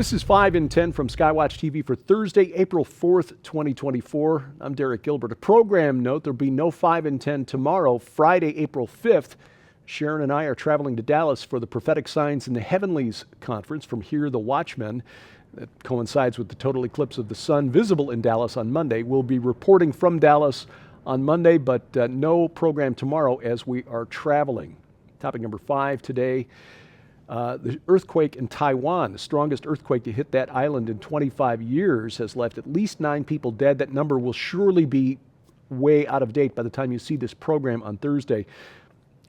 This is 5 in 10 from Skywatch TV for Thursday, April 4th, 2024. I'm Derek Gilbert. A program note, there'll be no 5 in 10 tomorrow, Friday, April 5th. Sharon and I are traveling to Dallas for the Prophetic Signs in the Heavenlies conference from Here the Watchmen. That coincides with the total eclipse of the sun visible in Dallas on Monday. We'll be reporting from Dallas on Monday, but no program tomorrow as we are traveling. Topic number 5 today. The earthquake in Taiwan, the strongest earthquake to hit that island in 25 years, has left at least 9 people dead. That number will surely be way out of date by the time you see this program on Thursday.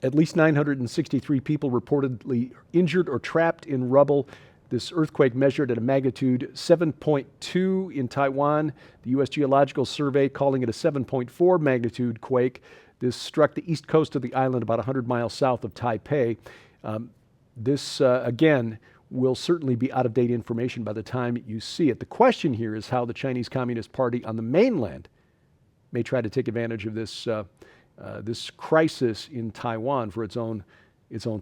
At least 963 people reportedly injured or trapped in rubble. This earthquake measured at a magnitude 7.2 in Taiwan. The U.S. Geological Survey calling it a 7.4 magnitude quake. This struck the east coast of the island about 100 miles south of Taipei. This, again, will certainly be out-of-date information by the time you see it. The question here is how the Chinese Communist Party on the mainland may try to take advantage of this this crisis in Taiwan for its own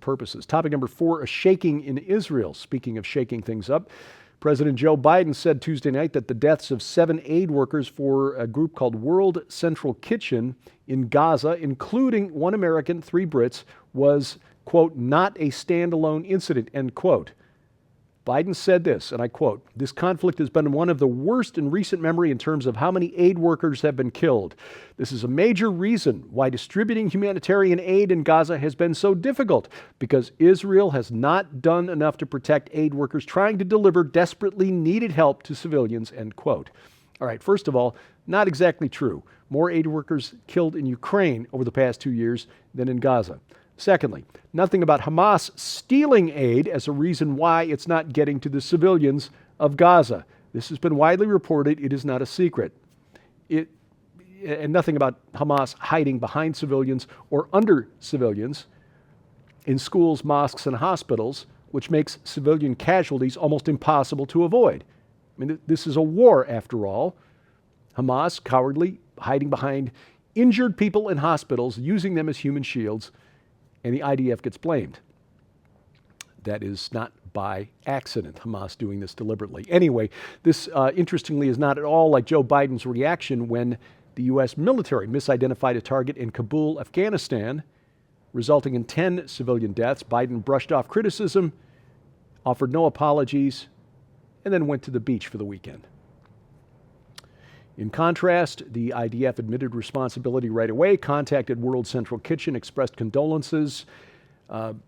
purposes. Topic number 4, a shaking in Israel. Speaking of shaking things up, President Joe Biden said Tuesday night that the deaths of 7 aid workers for a group called World Central Kitchen in Gaza, including 1 American, 3 Brits, was, quote, not a standalone incident, end quote. Biden said this, and I quote, "This conflict has been one of the worst in recent memory in terms of how many aid workers have been killed. This is a major reason why distributing humanitarian aid in Gaza has been so difficult, because Israel has not done enough to protect aid workers trying to deliver desperately needed help to civilians," end quote. All right, first of all, not exactly true. More aid workers killed in Ukraine over the past 2 years than in Gaza. Secondly, nothing about Hamas stealing aid as a reason why it's not getting to the civilians of Gaza. This has been widely reported. It is not a secret. And nothing about Hamas hiding behind civilians or under civilians in schools, mosques, and hospitals, which makes civilian casualties almost impossible to avoid. I mean, this is a war after all. Hamas cowardly hiding behind injured people in hospitals, using them as human shields, and the IDF gets blamed. That is not by accident, Hamas doing this deliberately. Anyway, this interestingly is not at all like Joe Biden's reaction when the U.S. military misidentified a target in Kabul, Afghanistan, resulting in 10 civilian deaths. Biden brushed off criticism, offered no apologies, and then went to the beach for the weekend. In contrast, the IDF admitted responsibility right away, contacted World Central Kitchen, expressed condolences,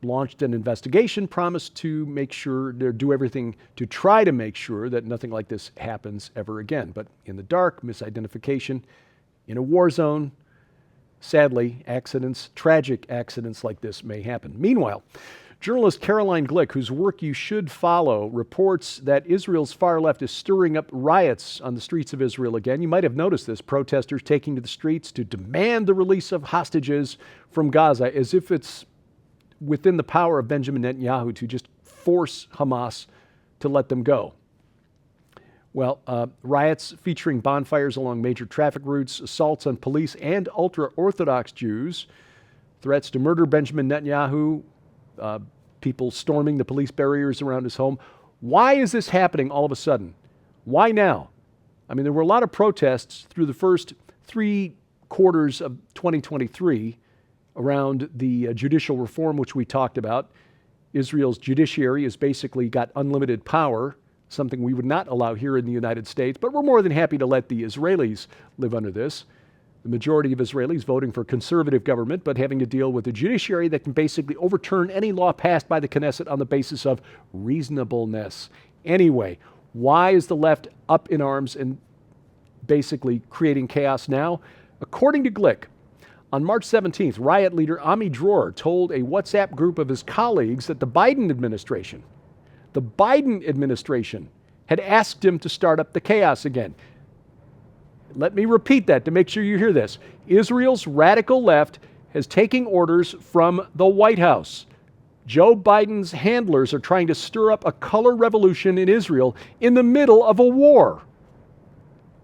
launched an investigation, promised to make sure, do everything to try to make sure that nothing like this happens ever again. But in the dark, misidentification, in a war zone, sadly, tragic accidents like this may happen. Meanwhile, journalist Caroline Glick, whose work you should follow, reports that Israel's far left is stirring up riots on the streets of Israel again. You might have noticed this, protesters taking to the streets to demand the release of hostages from Gaza, as if it's within the power of Benjamin Netanyahu to just force Hamas to let them go. Well, riots featuring bonfires along major traffic routes, assaults on police and ultra-Orthodox Jews, threats to murder Benjamin Netanyahu, people storming the police barriers around his home. Why is this happening all of a sudden? Why now? I mean, there were a lot of protests through the first 3 quarters of 2023 around the judicial reform, which we talked about. Israel's judiciary has basically got unlimited power, something we would not allow here in the United States, but we're more than happy to let the Israelis live under this. The majority of Israelis voting for conservative government, but having to deal with a judiciary that can basically overturn any law passed by the Knesset on the basis of reasonableness. Anyway, why is the left up in arms and basically creating chaos now? According to Glick, on March 17th, riot leader Ami Dror told a WhatsApp group of his colleagues that the Biden administration had asked him to start up the chaos again. Let me repeat that to make sure you hear this. Israel's radical left is taking orders from the White House. Joe Biden's handlers are trying to stir up a color revolution in Israel in the middle of a war.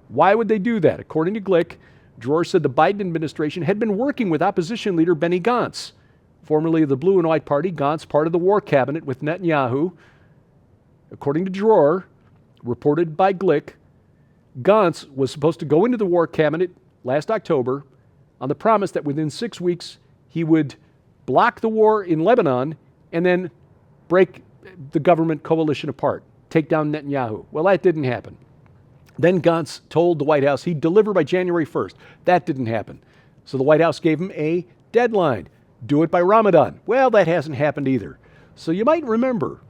Why would they do that? According to Glick, Dror said the Biden administration had been working with opposition leader Benny Gantz, formerly of the Blue and White Party. Gantz, part of the war cabinet with Netanyahu, According to Dror, reported by Glick, Gantz was supposed to go into the war cabinet last October on the promise that within 6 weeks he would block the war in Lebanon and then break the government coalition apart, take down Netanyahu. Well, that didn't happen. Then Gantz told the White House he'd deliver by January 1st. That didn't happen. So the White House gave him a deadline. Do it by Ramadan. Well, that hasn't happened either. So you might remember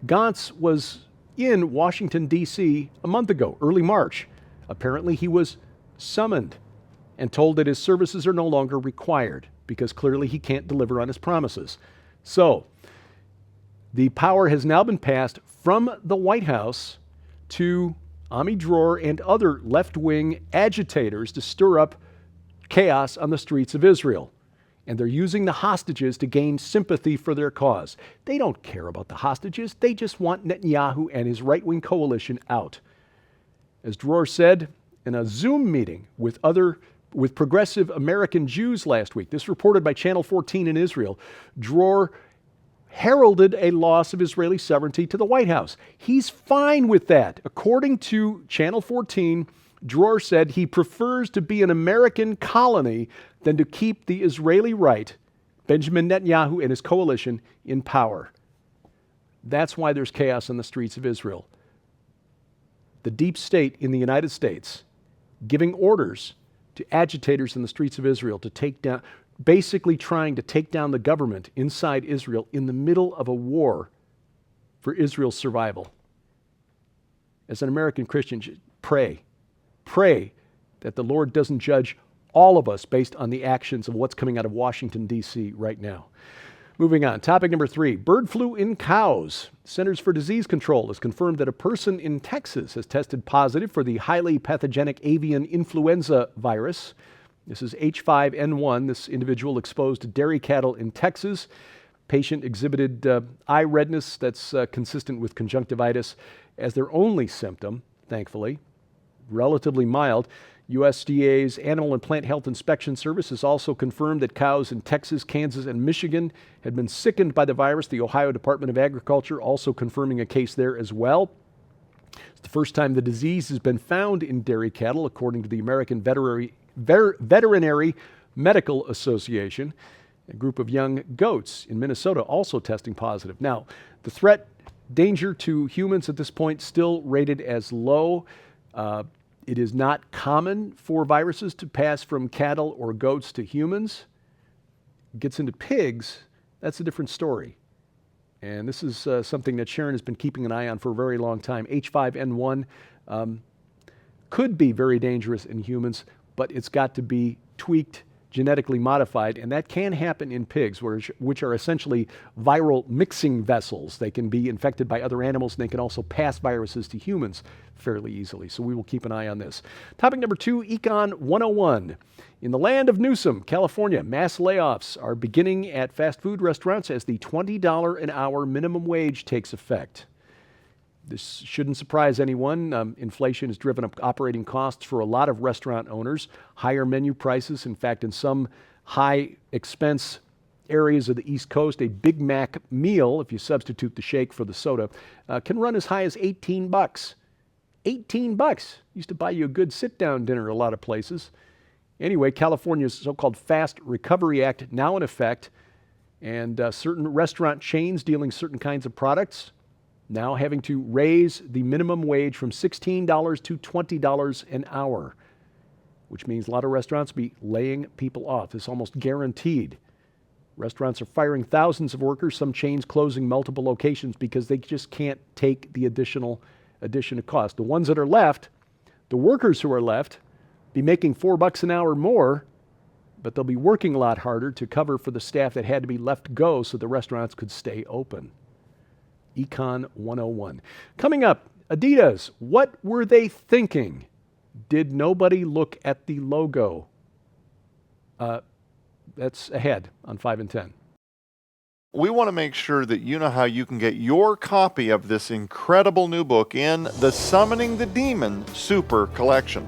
Gantz was in Washington, D.C. a month ago, early March. Apparently he was summoned and told that his services are no longer required because clearly he can't deliver on his promises. So the power has now been passed from the White House to Ami Dror and other left-wing agitators to stir up chaos on the streets of Israel. And they're using the hostages to gain sympathy for their cause. They don't care about the hostages. They just want Netanyahu and his right-wing coalition out. As Dror said in a Zoom meeting with progressive American Jews last week, this reported by Channel 14 in Israel, Dror heralded a loss of Israeli sovereignty to the White House. He's fine with that. According to Channel 14, Dror said he prefers to be an American colony than to keep the Israeli right, Benjamin Netanyahu and his coalition, in power. That's why there's chaos on the streets of Israel. The deep state in the United States giving orders to agitators in the streets of Israel to take down, basically trying to take down the government inside Israel in the middle of a war for Israel's survival. As an American Christian, pray that the Lord doesn't judge all of us based on the actions of what's coming out of Washington, D.C. right now. Moving on, topic number 3, bird flu in cows. Centers for Disease Control has confirmed that a person in Texas has tested positive for the highly pathogenic avian influenza virus. This is H5N1, this individual exposed to dairy cattle in Texas. Patient exhibited eye redness that's consistent with conjunctivitis as their only symptom, thankfully. Relatively mild. USDA's Animal and Plant Health Inspection Service has also confirmed that cows in Texas, Kansas, and Michigan had been sickened by the virus. The Ohio Department of Agriculture also confirming a case there as well. It's the first time the disease has been found in dairy cattle, according to the American Veterinary Medical Association. A group of young goats in Minnesota also testing positive. Now, the threat, danger to humans at this point still rated as low. It is not common for viruses to pass from cattle or goats to humans. It gets into pigs, that's a different story. And this is something that Sharon has been keeping an eye on for a very long time. H5N1 could be very dangerous in humans, but it's got to be tweaked, genetically modified, and that can happen in pigs, which are essentially viral mixing vessels. They can be infected by other animals, and they can also pass viruses to humans fairly easily. So we will keep an eye on this. Topic number 2, Econ 101. In the land of Newsom, California, mass layoffs are beginning at fast food restaurants as the $20 an hour minimum wage takes effect. This shouldn't surprise anyone. Inflation has driven up operating costs for a lot of restaurant owners, higher menu prices. In fact, in some high expense areas of the East Coast, a Big Mac meal, if you substitute the shake for the soda, can run as high as $18. $18 used to buy you a good sit-down dinner a lot of places. Anyway, California's so-called Fast Recovery Act now in effect, and certain restaurant chains dealing certain kinds of products now having to raise the minimum wage from $16 to $20 an hour, which means a lot of restaurants will be laying people off. It's almost guaranteed. Restaurants are firing thousands of workers, some chains closing multiple locations because they just can't take the addition of cost. The ones that are left, the workers who are left, be making $4 an hour more, but they'll be working a lot harder to cover for the staff that had to be left go so the restaurants could stay open. Econ 101. Coming up, Adidas, what were they thinking? Did nobody look at the logo? That's ahead on 5 and 10. We want to make sure that you know how you can get your copy of this incredible new book in the Summoning the Demon Super Collection.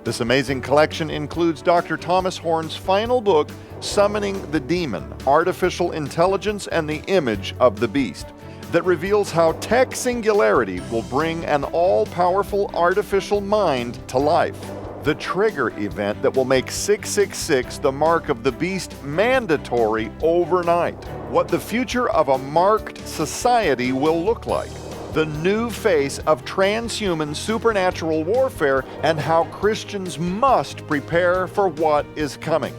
This amazing collection includes Dr. Thomas Horn's final book, Summoning the Demon, Artificial Intelligence and the Image of the Beast. that reveals how tech singularity will bring an all-powerful artificial mind to life. The trigger event that will make 666, the mark of the beast, mandatory overnight. What the future of a marked society will look like. The new face of transhuman supernatural warfare and how Christians must prepare for what is coming.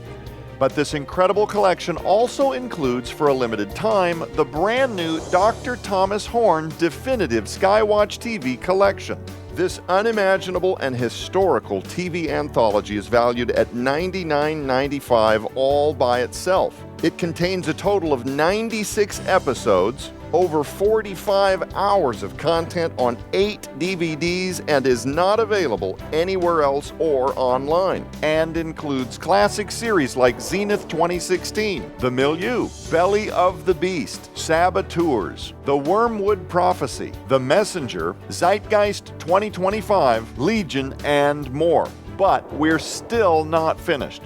But this incredible collection also includes, for a limited time, the brand new Dr. Thomas Horn Definitive Skywatch TV collection. This unimaginable and historical TV anthology is valued at $99.95 all by itself. It contains a total of 96 episodes, over 45 hours of content on 8 DVDs, and is not available anywhere else or online, and includes classic series like Zenith 2016, The Milieu, Belly of the Beast, Saboteurs, The Wormwood Prophecy, The Messenger, Zeitgeist 2025, Legion, and more. But we're still not finished.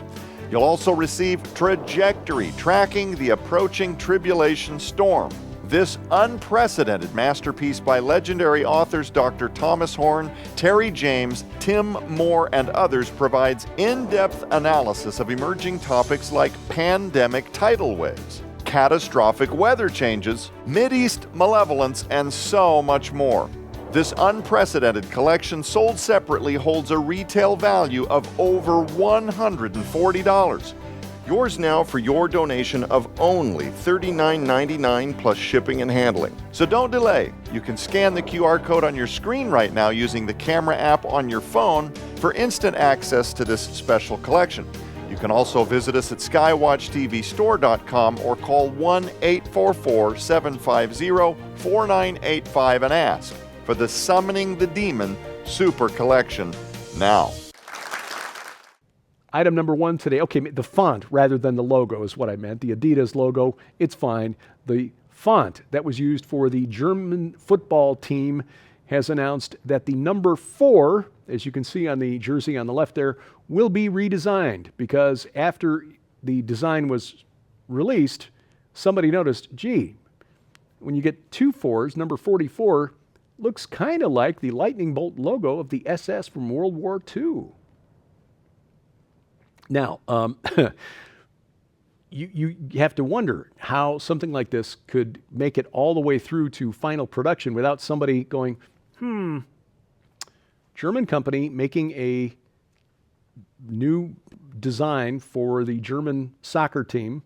You'll also receive Trajectory, tracking the approaching tribulation storm. This unprecedented masterpiece by legendary authors Dr. Thomas Horn, Terry James, Tim Moore, and others provides in-depth analysis of emerging topics like pandemic tidal waves, catastrophic weather changes, Mideast malevolence, and so much more. This unprecedented collection, sold separately, holds a retail value of over $140. Yours now for your donation of only $39.99 plus shipping and handling. So don't delay. You can scan the QR code on your screen right now using the camera app on your phone for instant access to this special collection. You can also visit us at skywatchtvstore.com or call 1-844-750-4985 and ask for the Summoning the Demon Super Collection now. Item number one today, okay, the font rather than the logo is what I meant. The Adidas logo, it's fine. The font that was used for the German football team has announced that the number 4, as you can see on the jersey on the left there, will be redesigned because after the design was released, somebody noticed, gee, when you get 2 4s, number 44 looks kind of like the lightning bolt logo of the SS from World War II. Now, you have to wonder how something like this could make it all the way through to final production without somebody going, German company making a new design for the German soccer team.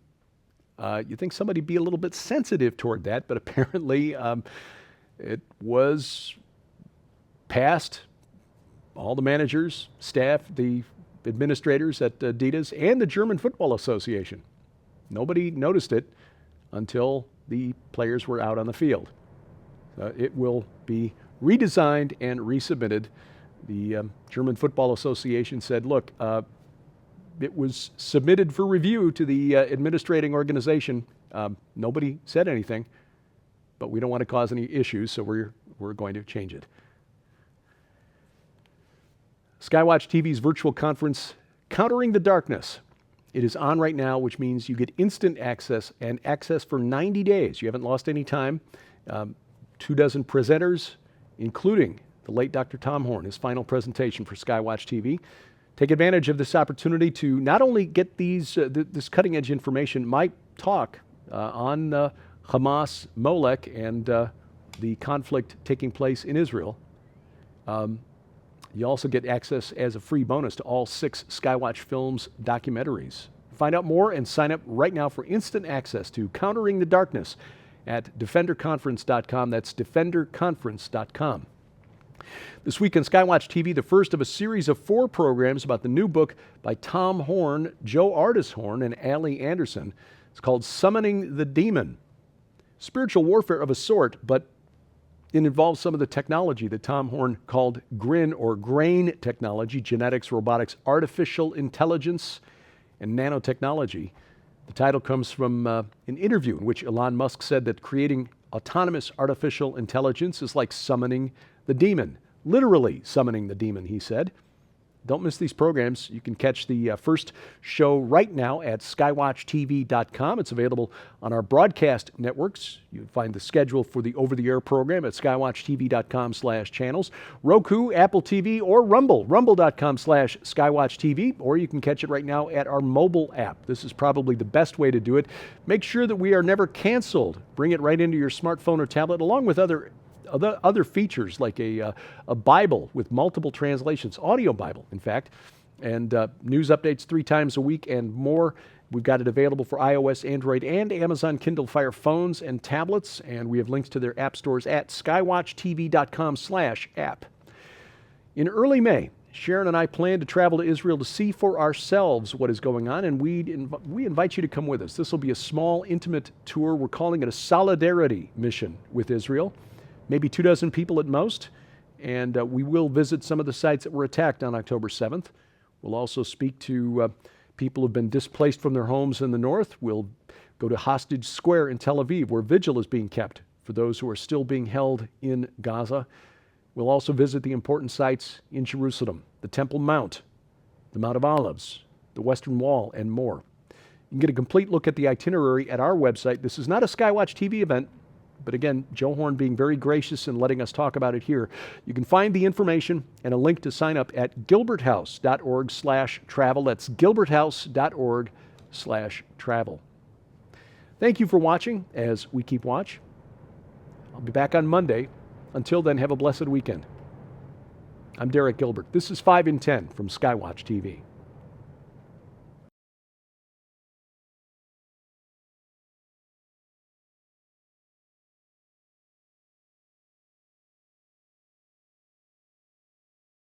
You think somebody be a little bit sensitive toward that, but apparently it was passed. All the managers, staff, the administrators at Adidas, and the German Football Association. Nobody noticed it until the players were out on the field. It will be redesigned and resubmitted. The German Football Association said, look, it was submitted for review to the administrating organization. Nobody said anything, but we don't want to cause any issues, so we're going to change it. Skywatch TV's virtual conference, Countering the Darkness. It is on right now, which means you get instant access and access for 90 days. You haven't lost any time. 24 presenters, including the late Dr. Tom Horn, his final presentation for Skywatch TV. Take advantage of this opportunity to not only get this cutting-edge information, my talk on Hamas, Molech, and the conflict taking place in Israel. You also get access as a free bonus to all 6 Skywatch Films documentaries. Find out more and sign up right now for instant access to Countering the Darkness at defenderconference.com. That's defenderconference.com. This week on Skywatch TV, the first of a series of 4 programs about the new book by Tom Horn, Joe Artis Horn, and Allie Anderson. It's called Summoning the Demon. Spiritual warfare of a sort, but it involves some of the technology that Tom Horn called GRIN or grain technology, genetics, robotics, artificial intelligence, and nanotechnology. The title comes from an interview in which Elon Musk said that creating autonomous artificial intelligence is like summoning the demon. Literally summoning the demon, he said. Don't miss these programs. You can catch the first show right now at skywatchtv.com. It's available on our broadcast networks. You can find the schedule for the over-the-air program at skywatchtv.com/channels, Roku, Apple TV, or Rumble, rumble.com/skywatchtv, or you can catch it right now at our mobile app. This is probably the best way to do it. Make sure that we are never canceled. Bring it right into your smartphone or tablet, along with other features like a Bible with multiple translations, audio Bible, in fact, and news updates 3 times a week and more. We've got it available for iOS, Android, and Amazon Kindle Fire phones and tablets, and we have links to their app stores at skywatchtv.com/app. In early May, Sharon and I plan to travel to Israel to see for ourselves what is going on, and we invite you to come with us. This will be a small, intimate tour. We're calling it a solidarity mission with Israel. Maybe 24 people at most, and we will visit some of the sites that were attacked on October 7th. We'll also speak to people who've been displaced from their homes in the north. We'll go to Hostage Square in Tel Aviv, where vigil is being kept for those who are still being held in Gaza. We'll also visit the important sites in Jerusalem, the Temple Mount, the Mount of Olives, the Western Wall, and more. You can get a complete look at the itinerary at our website. This is not a Skywatch TV event, but again, Joe Horn being very gracious in letting us talk about it here. You can find the information and a link to sign up at gilberthouse.org/travel. That's gilberthouse.org/travel. Thank you for watching as we keep watch. I'll be back on Monday. Until then, have a blessed weekend. I'm Derek Gilbert. This is 5 in 10 from Skywatch TV.